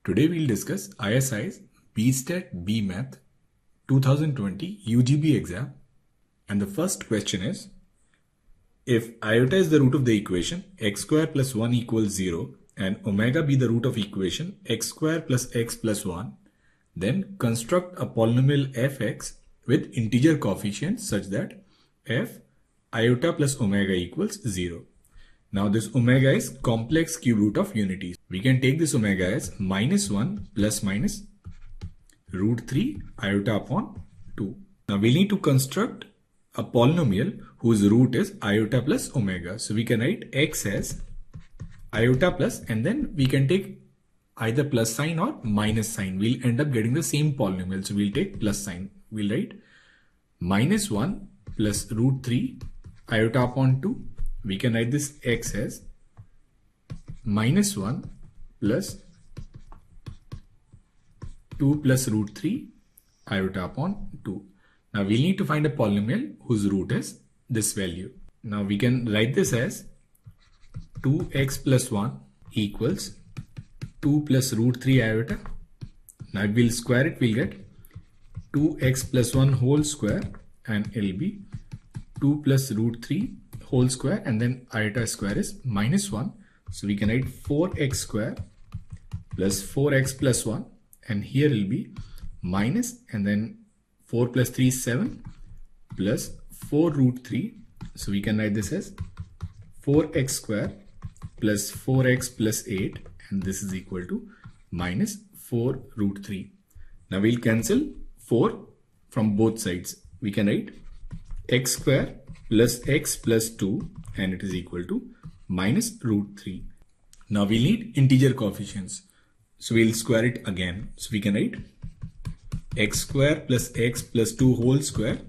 Today we'll discuss ISI's BStat BMath 2020 UGB exam, and the first question is, if iota is the root of the equation x square plus 1 equals 0 and omega be the root of equation x square plus x plus 1, then construct a polynomial fx with integer coefficients such that f iota plus omega equals 0. Now this omega is complex cube root of unity. We can take this omega as minus 1 plus minus root 3 iota upon 2. Now we need to construct a polynomial whose root is iota plus omega. So we can write x as iota plus, and then we can take either plus sign or minus sign. We'll end up getting the same polynomial. So we'll take plus sign. We'll write minus 1 plus root 3 iota upon 2. We can write this x as minus 1 plus 2 plus root 3 iota upon 2. Now we need to find a polynomial whose root is this value. Now we can write this as 2x plus 1 equals 2 plus root 3 iota. Now we'll square it, we'll get 2x plus 1 whole square, and it'll be 2 plus root 3 whole square, and then iota square is minus 1. So we can write 4x square plus 4x plus 1, and here will be minus, and then 4 plus 3 is 7 plus 4 root 3. So we can write this as 4x square plus 4x plus 8, and this is equal to minus 4 root 3. Now we'll cancel 4 from both sides. We can write x square plus x plus 2, and it is equal to minus root 3. Now we need integer coefficients. So we'll square it again. So we can write x square plus x plus 2 whole square,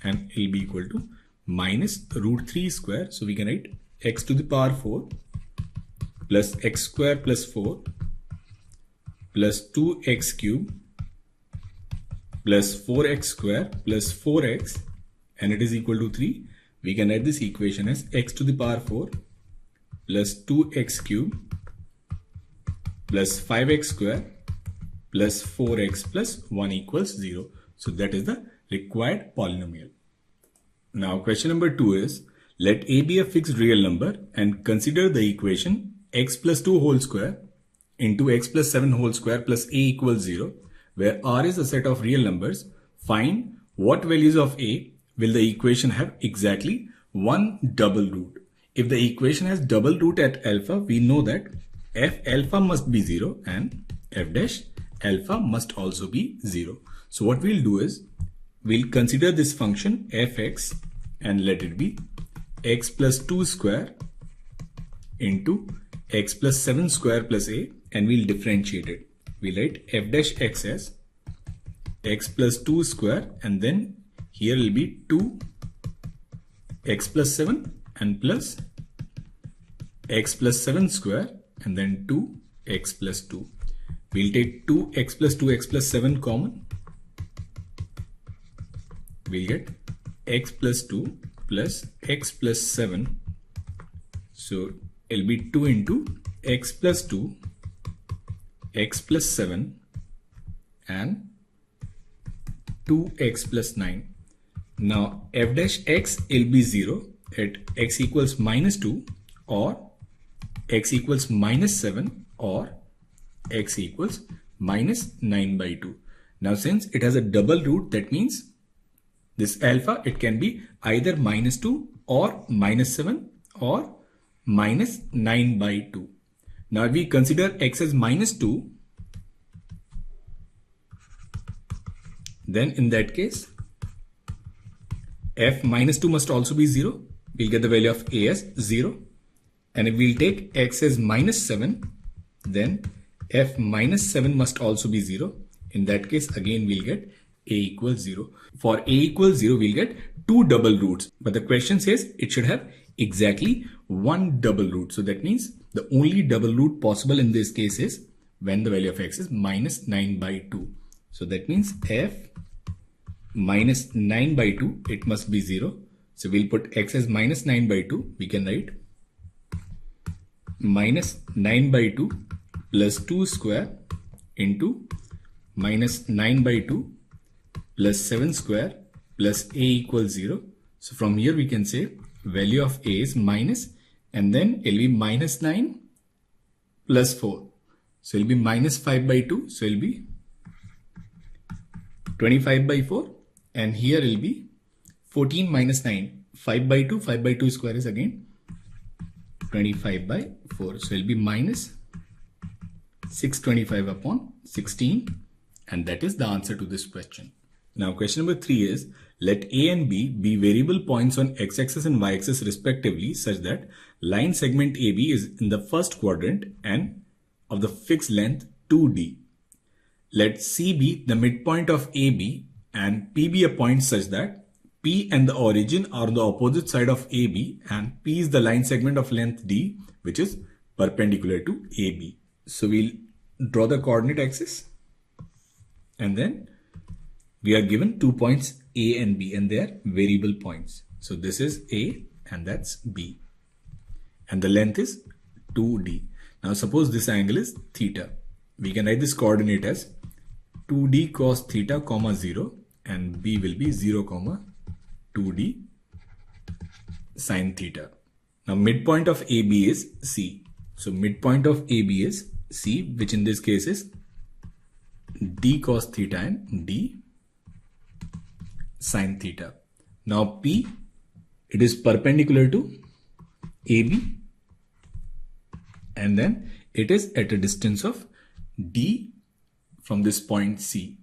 and it will be equal to minus root 3 square. So we can write x to the power 4 plus x square plus 4 plus 2x cube plus 4x square plus 4x, and it is equal to 3. We can write this equation as x to the power 4 plus 2x cube plus 5x square plus 4x plus 1 equals 0. So that is the required polynomial. Now question number 2 is, let a be a fixed real number and consider the equation x plus 2 whole square into x plus 7 whole square plus a equals 0, where r is a set of real numbers. Find what values of a will the equation have exactly one double root. If the equation has double root at alpha, we know that f alpha must be 0 and f dash alpha must also be 0. So what we'll do is, we'll consider this function fx and let it be x plus 2 square into x plus 7 square plus a, and we'll differentiate it. We'll write f dash x as x plus 2 square, and then here will be 2 x plus 7 and plus x plus 7 square, and then 2 x plus 2. We'll take 2 x plus 2 x plus 7 common. We'll get x plus 2 plus x plus 7. So it'll be 2 into x plus 2 x plus 7 and 2x plus 9. Now f dash x will be 0 at x equals minus 2, or x equals minus 7, or x equals minus 9 by 2. Now since it has a double root, that means this alpha, it can be either minus 2 or minus 7 or minus 9 by 2. Now if we consider x as minus 2, then in that case f minus 2 must also be 0. We'll get the value of a as 0. And if we'll take x as minus 7, then f minus 7 must also be 0. In that case, again we'll get a equals 0. For a equals 0, we'll get two double roots. But the question says it should have exactly one double root. So that means the only double root possible in this case is when the value of x is minus 9 by 2. So that means f minus 9 by 2, it must be 0. So we'll put x as minus 9 by 2. We can write minus 9 by 2 plus 2 square into minus 9 by 2 plus 7 square plus a equals 0. So from here we can say value of a is minus, and then it will be minus 9 plus 4. So it will be minus 5 by 2. So it will be 25 by 4, and here it will be 14 minus 9. 5 by 2, 5 by 2 square is again 25 by 4. So it will be minus 625 upon 16, and that is the answer to this question. Now question number 3 is, let A and B be variable points on x-axis and y-axis respectively such that line segment AB is in the first quadrant and of the fixed length 2D. Let C be the midpoint of AB and P be a point such that P and the origin are on the opposite side of AB, and P is the line segment of length D which is perpendicular to AB. So we'll draw the coordinate axis, and then we are given 2 points A and B, and they are variable points. So this is A and that's B, and the length is 2D. Now suppose this angle is theta. We can write this coordinate as 2D cos theta comma 0, and B will be 0 comma 2D sin theta. Now midpoint of AB is C. So midpoint of AB is C, which in this case is D cos theta and D sin theta. Now P, it is perpendicular to AB, and then it is at a distance of D from this point C.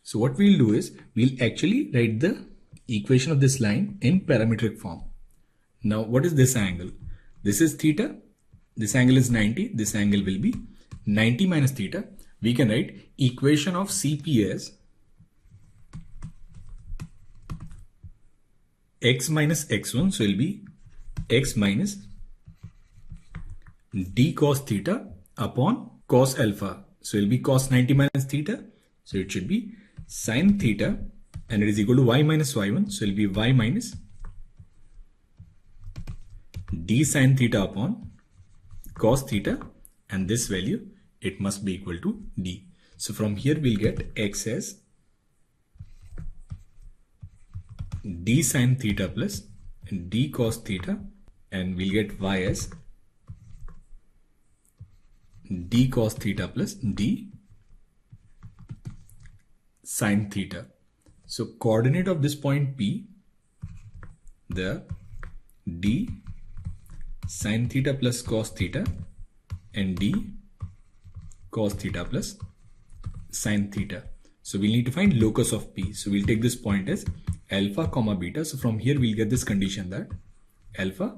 So what we'll do is we'll actually write the equation of this line in parametric form. Now what is this angle? This is theta. This angle is 90. This angle will be 90 minus theta. We can write equation of CP as x minus x1. So it will be x minus d cos theta upon cos alpha. So it will be cos 90 minus theta. So it should be sin theta, and it is equal to y minus y1. So it will be y minus d sin theta upon cos theta, and this value, it must be equal to d. So from here we'll get x as d sin theta plus d cos theta, and we'll get y as d cos theta plus d sin theta. So coordinate of this point P, the d sin theta plus cos theta and d cos theta plus sin theta. So we'll need to find locus of P. So we'll take this point as alpha comma beta. So from here we'll get this condition that alpha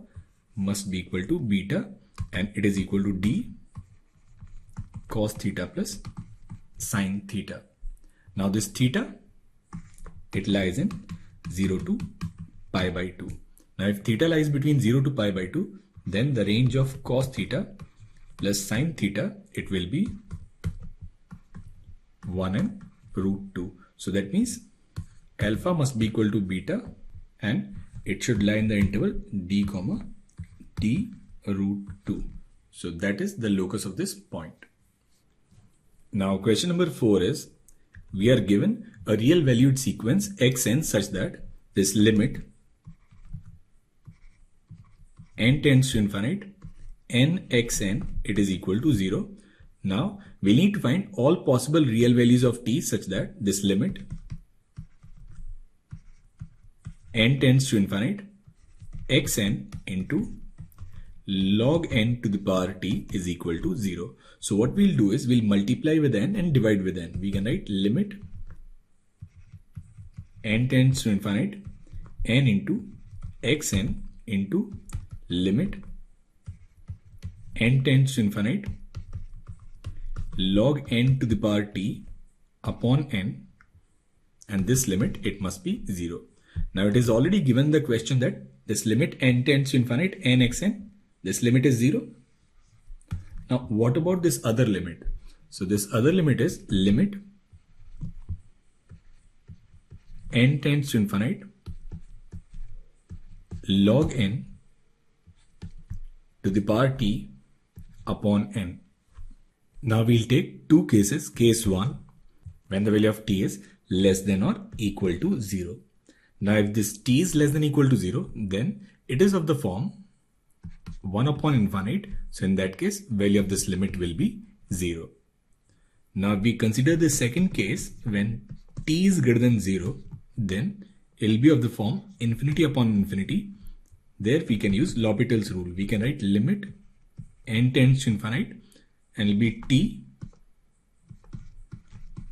must be equal to beta, and it is equal to d cos theta plus sin theta. Now this theta, it lies in 0 to pi by 2. Now if theta lies between 0 to pi by 2, then the range of cos theta plus sin theta, it will be 1 and root 2. So that means alpha must be equal to beta, and it should lie in the interval d comma d root 2. So that is the locus of this point. Now question number 4 is, we are given a real valued sequence xn such that this limit n tends to infinite n xn, it is equal to 0. Now we need to find all possible real values of t such that this limit n tends to infinite xn into log n to the power t is equal to 0. So what we'll do is we'll multiply with n and divide with n. We can write limit n tends to infinite n into xn into limit n tends to infinite log n to the power t upon n, and this limit, it must be 0. Now it is already given the question that this limit n tends to infinite n xn, this limit is 0. Now what about this other limit? So this other limit is limit n tends to infinite log n to the power t upon n. Now we'll take two cases. Case 1, when the value of t is less than or equal to 0. Now if this t is less than or equal to 0, then it is of the form 1 upon infinite. So in that case, value of this limit will be 0. Now we consider the second case when t is greater than 0, then it will be of the form infinity upon infinity. There we can use L'Hopital's rule. We can write limit n tends to infinite and it will be t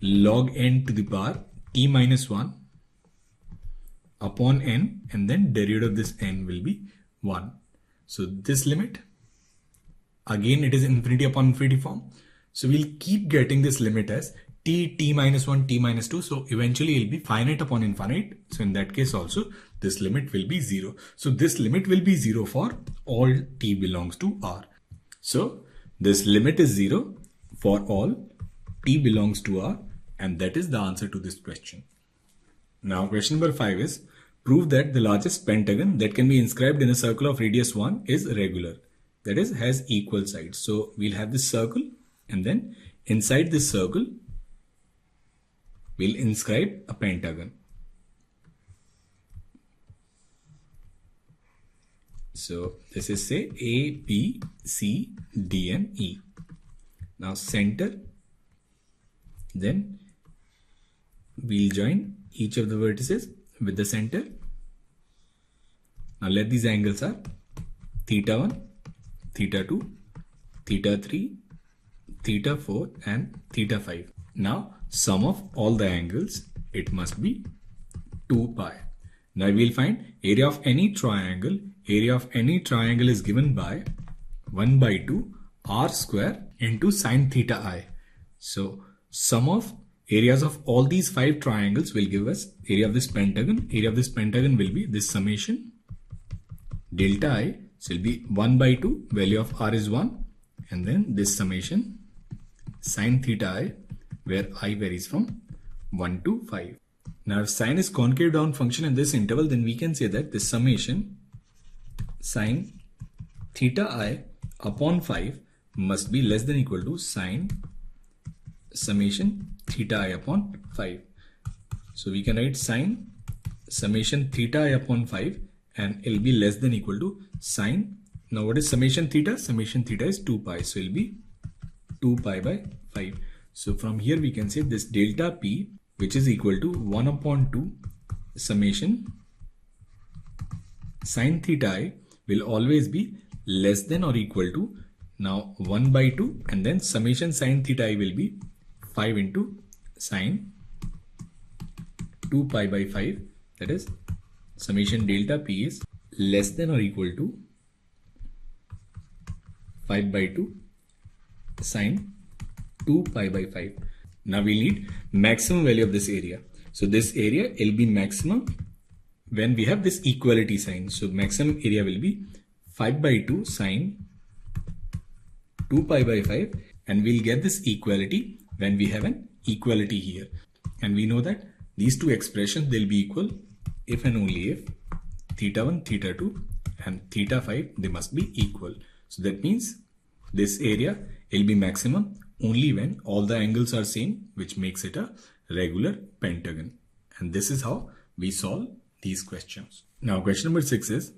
log n to the power t minus 1 upon n, and then derivative of this n will be 1. So this limit, again it is infinity upon infinity form. So we'll keep getting this limit as t minus 1, t minus 2. So eventually it will be finite upon infinite. So in that case also this limit will be 0. So this limit will be 0 for all t belongs to R. So this limit is 0 for all t belongs to R, and that is the answer to this question. Now question number 5 is, prove that the largest pentagon that can be inscribed in a circle of radius 1 is regular. That is, has equal sides. So we'll have this circle, and then inside this circle we'll inscribe a pentagon. So this is, say, A, B, C, D and E. Now center, then we'll join each of the vertices with the center. Now let these angles are theta 1, theta 2, theta 3, theta 4 and theta 5. Now sum of all the angles, it must be 2 pi. Now we'll find area of any triangle. Area of any triangle is given by 1 by 2 r square into sine theta I. So sum of areas of all these 5 triangles will give us area of this pentagon. Area of this pentagon will be this summation delta I. So it will be 1 by 2, value of r is 1, and then this summation sine theta I, where I varies from 1 to 5. Now if sine is concave down function in this interval, then we can say that this summation sine theta I upon 5 must be less than or equal to sine summation theta I upon 5. So we can write sine summation theta I upon 5, and it will be less than or equal to sine. Now what is summation theta? Summation theta is 2 pi. So it will be 2 pi by 5. So from here we can say this delta p, which is equal to 1 upon 2 summation sine theta I, will always be less than or equal to, now 1 by 2, and then summation sine theta I will be 5 into sine 2 pi by 5. That is, summation delta p is less than or equal to 5 by 2 sine 2 pi by 5. Now we need maximum value of this area. So this area will be maximum when we have this equality sign. So maximum area will be 5 by 2 sine 2 pi by 5, and we'll get this equality when we have an equality here. And we know that these two expressions, they'll be equal if and only if theta 1, theta 2 and theta 5, they must be equal. So that means this area will be maximum only when all the angles are same, which makes it a regular pentagon. And this is how we solve these questions. Now question number 6 is,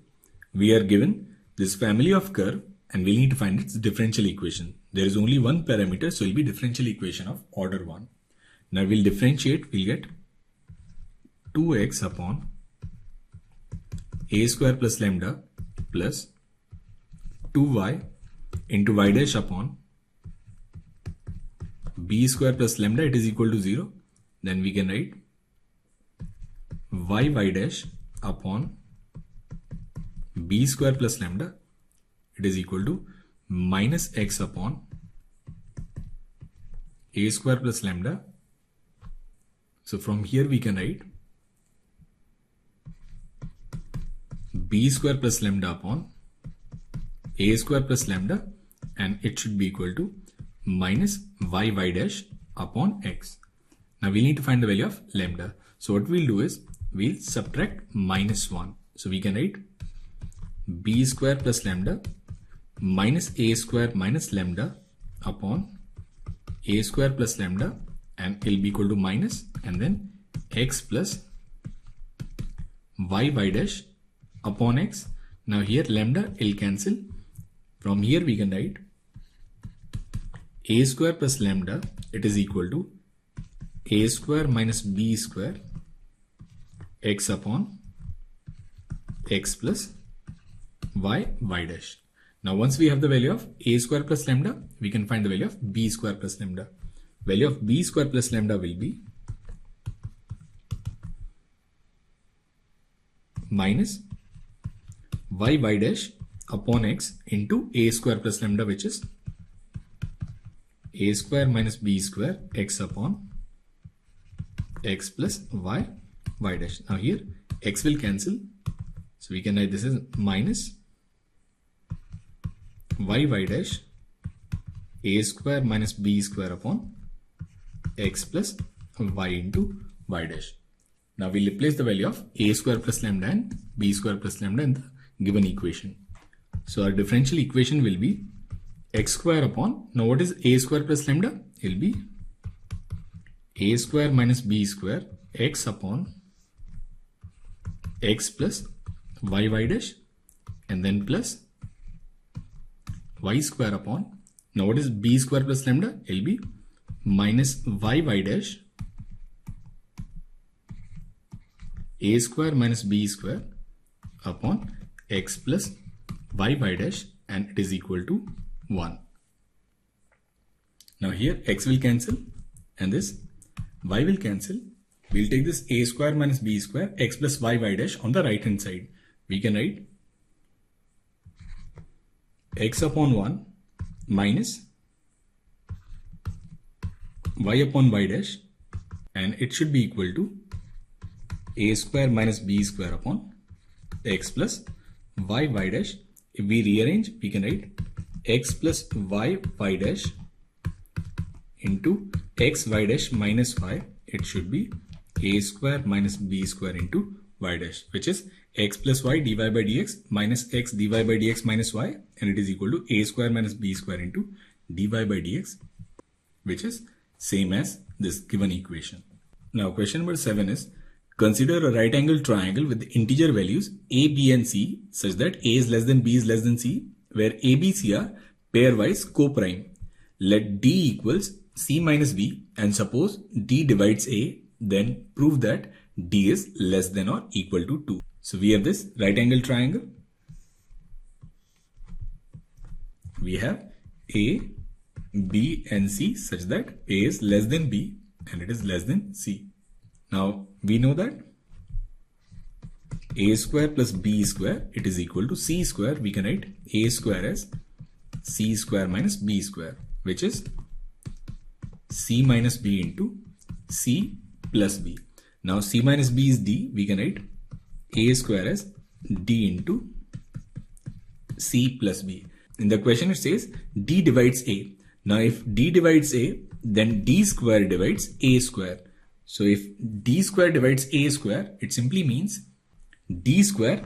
we are given this family of curve and we need to find its differential equation. There is only one parameter, so it will be differential equation of order 1. Now we'll differentiate, we'll get 2x upon a square plus lambda plus 2y into y dash upon b square plus lambda, it is equal to 0. Then we can write y dash upon b square plus lambda, it is equal to minus x upon a square plus lambda. So from here we can write b square plus lambda upon a square plus lambda, and it should be equal to minus y dash upon x. Now we need to find the value of lambda. So what we'll do is we'll subtract minus 1. So we can write b square plus lambda minus a square minus lambda upon a square plus lambda and it'll be equal to minus and then x plus y dash upon x. Now here lambda will cancel. From here we can write a square plus lambda, it is equal to a square minus b square x upon x plus y dash. Now once we have the value of a square plus lambda, we can find the value of b square plus lambda. Value of b square plus lambda will be minus y dash upon x into a square plus lambda, which is a square minus b square x upon x plus y dash. Now here x will cancel, so we can write this as minus y dash a square minus b square upon x plus y into y dash. Now we'll replace the value of a square plus lambda and b square plus lambda in the given equation. So our differential equation will be x square upon, now what is a square plus lambda? It will be a square minus b square x upon x plus y dash and then plus y square upon, now what is b square plus lambda? It will be minus y dash a square minus b square upon x plus y dash and it is equal to 1. Now here x will cancel and this y will cancel. We'll take this a square minus b square x plus y dash on the right hand side. We can write x upon 1 minus y upon y dash and it should be equal to a square minus b square upon x plus y dash. If we rearrange, we can write x plus y dash into x y dash minus y. It should be a square minus b square into y dash, which is x plus y dy by dx minus x dy by dx minus y, and it is equal to a square minus b square into dy by dx, which is same as this given equation. Now question number 7 is, consider a right angle triangle with integer values a, b and c such that a is less than b is less than c, where a, b, c are pairwise co-prime. Let d equals c minus b and suppose d divides a, then prove that d is less than or equal to 2. So we have this right angle triangle. We have a, b and c such that a is less than b and it is less than c. Now we know that a square plus b square, it is equal to c square. We can write a square as c square minus b square, which is c minus b into c plus b. Now c minus b is d. We can write a square as d into c plus b. In the question it says d divides a. Now if d divides a, then d square divides a square. So if d square divides a square, it simply means d square,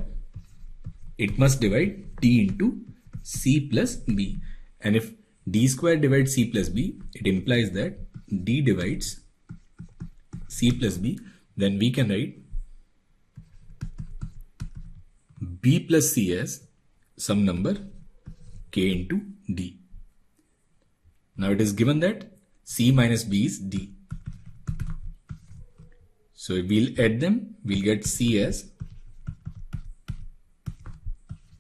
it must divide d into c plus b. And if d square divides c plus b, it implies that d divides c plus b. Then we can write b plus c as some number k into d. Now it is given that c minus b is d. So if we'll add them, we'll get c as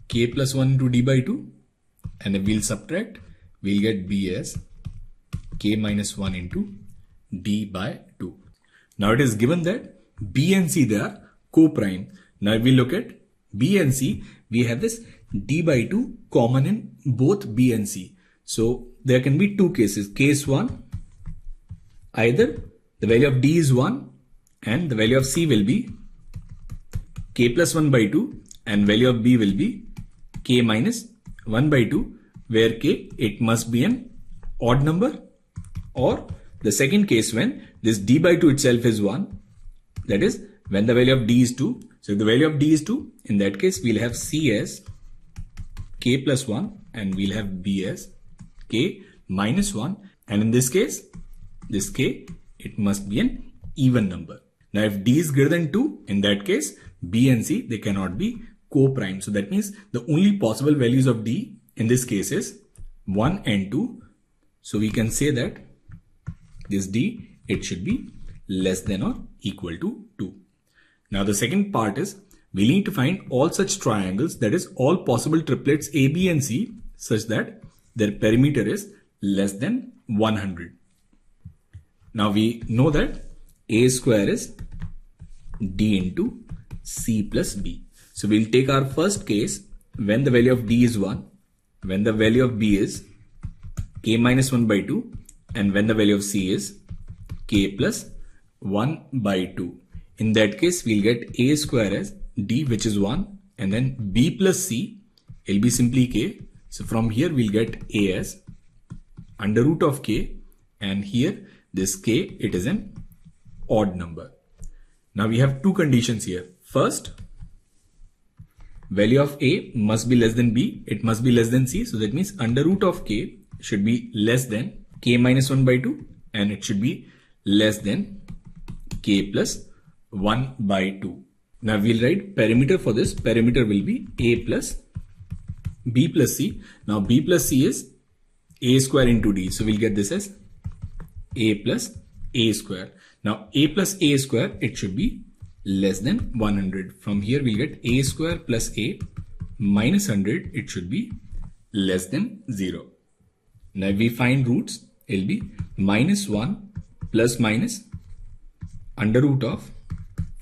k plus 1 into d by 2. And if we'll subtract, we'll get b as k minus 1 into d by 2. Now it is given that b and c, they are co-prime. Now if we look at b and c, we have this d by 2 common in both b and c. So there can be two cases. Case 1, either the value of d is 1 and the value of c will be k plus 1 by 2 and value of b will be k minus 1 by 2, where k, it must be an odd number. Or the second case, when this d by 2 itself is 1, that is when the value of d is 2. So if the value of d is 2, in that case we'll have c as k plus 1 and we'll have b as k minus 1. And in this case, this k, it must be an even number. Now if d is greater than 2, in that case, b and c, they cannot be co-prime. So that means the only possible values of d in this case is 1 and 2. So we can say that this d, it should be less than or equal to 2. Now the second part is we need to find all such triangles, that is all possible triplets a, b and c, such that their perimeter is less than 100. Now we know that a square is d into c plus b. So we'll take our first case when the value of d is 1, when the value of b is k minus 1 by 2, and when the value of c is k plus 1 by 2. In that case, we'll get a square as d, which is 1, and then b plus c will be simply k. So from here we'll get a as under root of k, and here this k, it is an odd number. Now we have two conditions here. First, value of a must be less than b, it must be less than c. So that means under root of k should be less than k minus 1 by 2, and it should be less than k plus 1 by 2. Now we'll write perimeter for this. Perimeter will be a plus b plus c. Now b plus c is a square into d. So we'll get this as a plus a square. Now a plus a square, it should be less than 100. From here we'll get a square plus a minus 100. It should be less than 0. Now if we find roots, it will be minus 1 plus minus under root of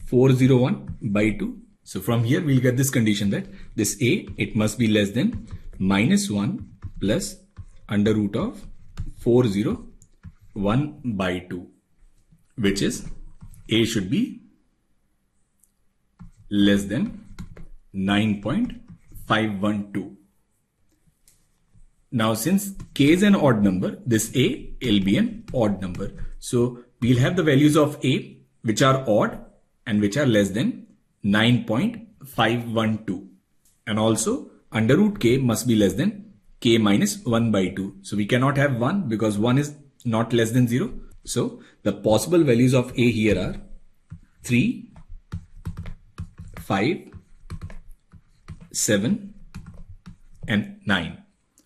401 by 2. So from here we'll get this condition that this a, it must be less than minus 1 plus under root of 401 by 2, which is a should be less than 9.512. Now since k is an odd number, this a will be an odd number. So we'll have the values of a which are odd and which are less than 9.512. And also under root k must be less than k minus 1 by 2. So we cannot have 1 because 1 is not less than 0. So the possible values of a here are 3, 5, 7 and 9.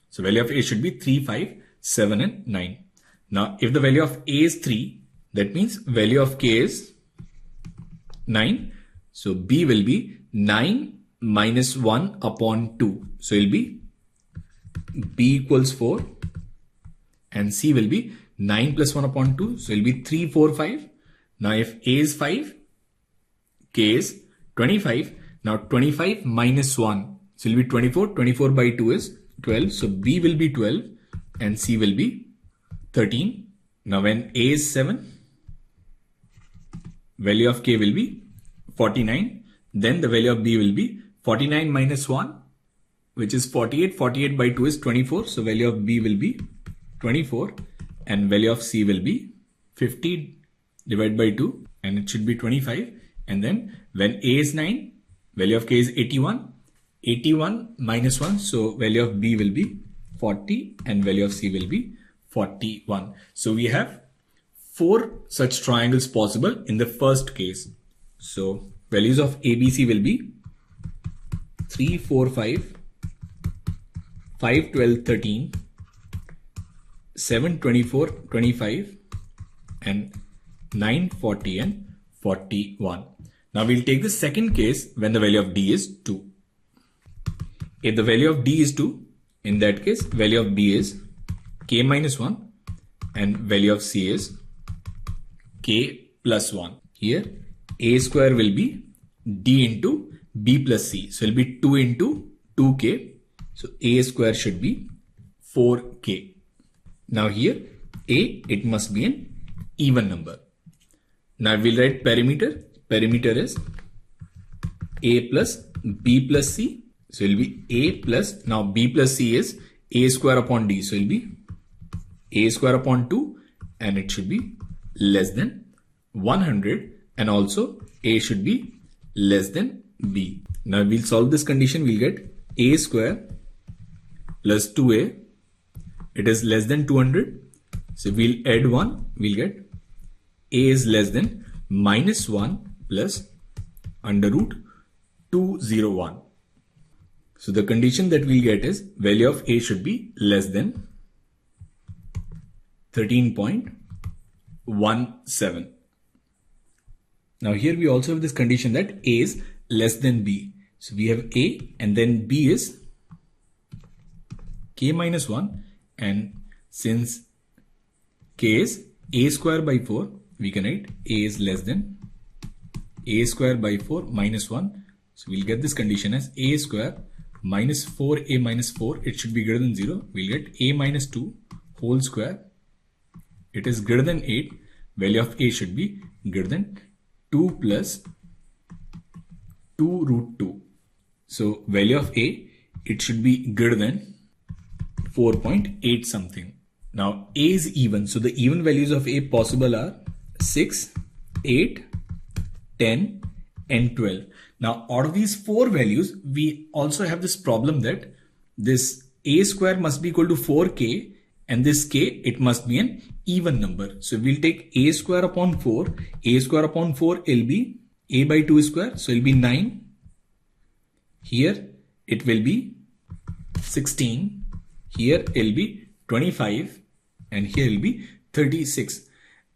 So value of a should be 3, 5, 7 and 9. Now if the value of a is 3, that means value of k is 9. So b will be 9 minus 1 upon 2. So it will be b equals 4 and c will be 9 plus 1 upon 2. So it will be 3, 4, 5. Now if a is 5, k is 25. Now 25 minus 1. So it will be 24. 24 by 2 is 12. So b will be 12 and c will be 13. Now when a is 7, value of k will be 49. Then the value of b will be 49 minus 1, which is 48. 48 by 2 is 24. So value of b will be 24 and value of c will be 50 divided by 2 and it should be 25. And then when a is 9, value of k is 81. 81 minus 1. So value of b will be 40 and value of c will be 41. So we have 4 such triangles possible in the first case. So values of ABC will be 3, 4, 5, 5, 12, 13, 7, 24, 25 and 9, 40 and 41. Now we'll take the second case when the value of d is 2. If the value of d is 2, in that case value of b is k minus 1 and value of c is k plus 1. Here a square will be d into b plus c. So it will be 2 into 2k. So a square should be 4k. Now here a, it must be an even number. Now we'll write perimeter. Perimeter is a plus b plus c. So it will be a plus, now b plus c is a square upon d. So it will be a square upon 2 and it should be less than 100 and also a should be less than b. Now we'll solve this condition. We'll get a square plus 2a. It is less than 200. So we'll add 1, we'll get a is less than minus 1 plus under root 201. So the condition that we'll get is value of a should be less than 13.17. Now here we also have this condition that a is less than b. So we have a and then b is k minus 1, and since k is a square by 4, we can write a is less than a square by 4 minus 1. So we'll get this condition as a square minus 4a minus 4. It should be greater than 0. We'll get a minus 2 whole square. It is greater than 8. Value of a should be greater than 2 plus 2 root 2. So value of a, it should be greater than 4.8 something. Now a is even. So the even values of a possible are 6, 8, 10 and 12. Now out of these 4 values, we also have this problem that this a square must be equal to 4k, and this k, it must be an even number. So we'll take a square upon 4. A square upon 4 will be a by 2 square. So it will be 9. Here it will be 16. Here it will be 25. And here it will be 36.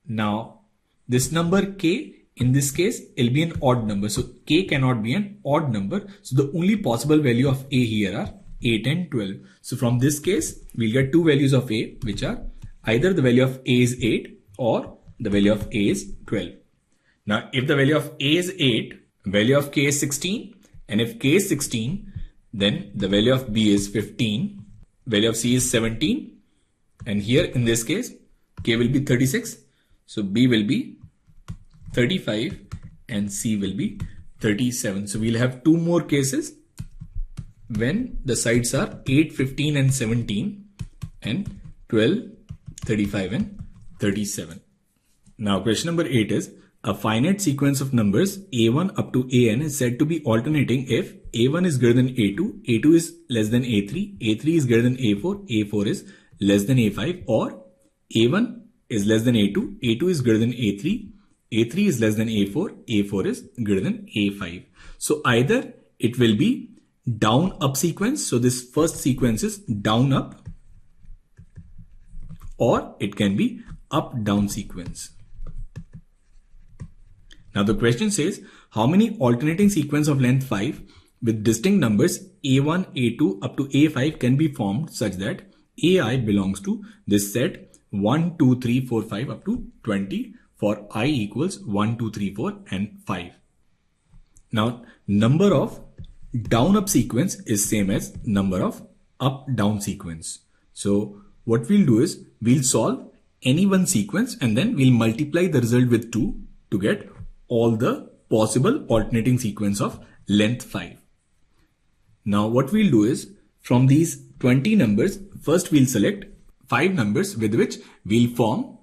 Now this number k, in this case, it will be an odd number. So k cannot be an odd number. So the only possible value of a here are 8 and 12. So from this case, we'll get 2 values of a, which are either the value of a is 8 or the value of a is 12. Now, if the value of a is 8, value of k is 16, and if k is 16, then the value of b is 15, value of c is 17, and here in this case, k will be 36, so b will be 35 and c will be 37. So we'll have 2 more cases when the sides are 8, 15 and 17 and 12, 35 and 37. Now question number 8 is, a finite sequence of numbers a1 up to an is said to be alternating if a1 is greater than a2, a2 is less than a3, a3 is greater than a4, a4 is less than a5, or a1 is less than a2, a2 is greater than a3, a3 is less than a4, a4 is greater than a5. So either it will be down up sequence, so this first sequence is down up, or it can be up down sequence. Now the question says, how many alternating sequence of length 5 with distinct numbers a1, a2 up to a5 can be formed such that ai belongs to this set 1, 2, 3, 4, 5 up to 20 for I equals 1, 2, 3, 4 and 5. Now number of down up sequence is same as number of up down sequence. So what we'll do is we'll solve any one sequence and then we'll multiply the result with 2 to get all the possible alternating sequence of length 5. Now what we'll do is from these 20 numbers, first we'll select 5 numbers with which we'll form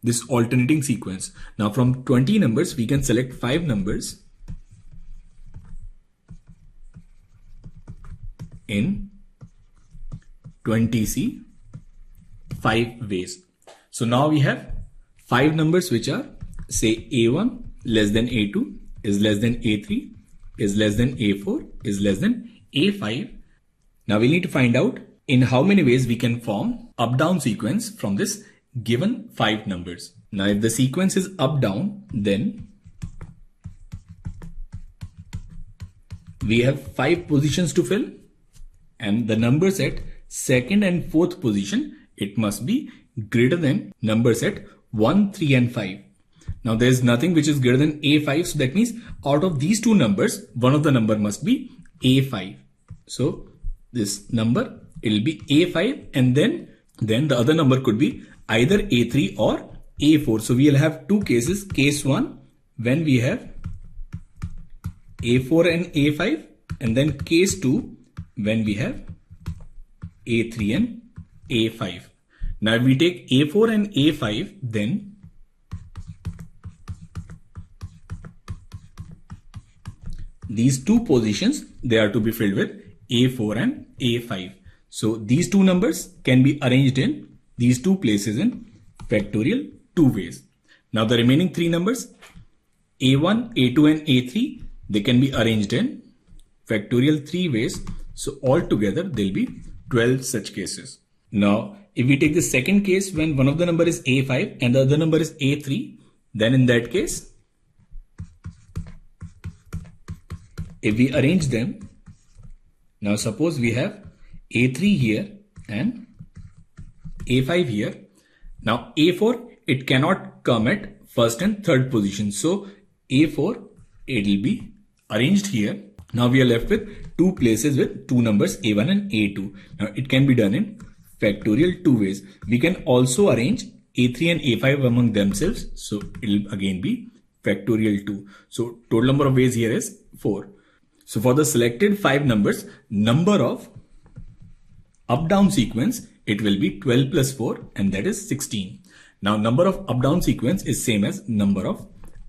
this alternating sequence. Now from 20 numbers, we can select 5 numbers in 20C 5 ways. So now we have 5 numbers which are, say, a1 less than a2 is less than a3 is less than a4 is less than a5. Now we need to find out in how many ways we can form up down sequence from this given 5 numbers. Now if the sequence is up down, then we have 5 positions to fill, and the numbers at second and fourth position, it must be greater than numbers at 1, 3 and 5. Now there is nothing which is greater than a5, so that means out of these 2 numbers, one of the number must be a5. So this number, it will be a5, and then the other number could be either a3 or a4. So we will have 2 cases. Case 1 when we have a4 and a5, and then case 2 when we have a3 and a5. Now if we take a4 and a5, then these 2 positions, they are to be filled with a4 and a5. So these 2 numbers can be arranged in these 2 places in factorial 2 ways. Now the remaining 3 numbers a1, a2 and a3, they can be arranged in factorial 3 ways. So altogether there will be 12 such cases. Now if we take the second case when one of the number is a5 and the other number is a3, then in that case, if we arrange them, now suppose we have a3 here and a5 here. Now a4, it cannot come at first and third position. So a4, it will be arranged here. Now we are left with two places with two numbers a1 and a2. Now it can be done in factorial 2 ways. We can also arrange a3 and a5 among themselves. So it will again be factorial 2. So total number of ways here is 4. So for the selected 5 numbers, number of up-down sequence, it will be 12 plus 4 and that is 16. Now number of up-down sequence is same as number of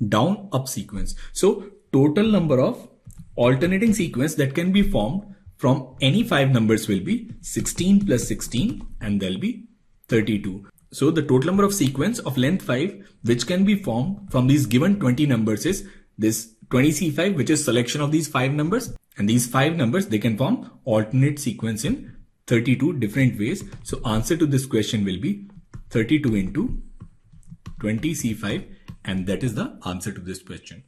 down-up sequence. So total number of alternating sequence that can be formed from any 5 numbers will be 16 plus 16 and there will be 32. So the total number of sequence of length 5 which can be formed from these given 20 numbers is this 20C5, which is selection of these 5 numbers, and these 5 numbers, they can form alternate sequence in 32 different ways. So answer to this question will be 32 into 20C5 and that is the answer to this question.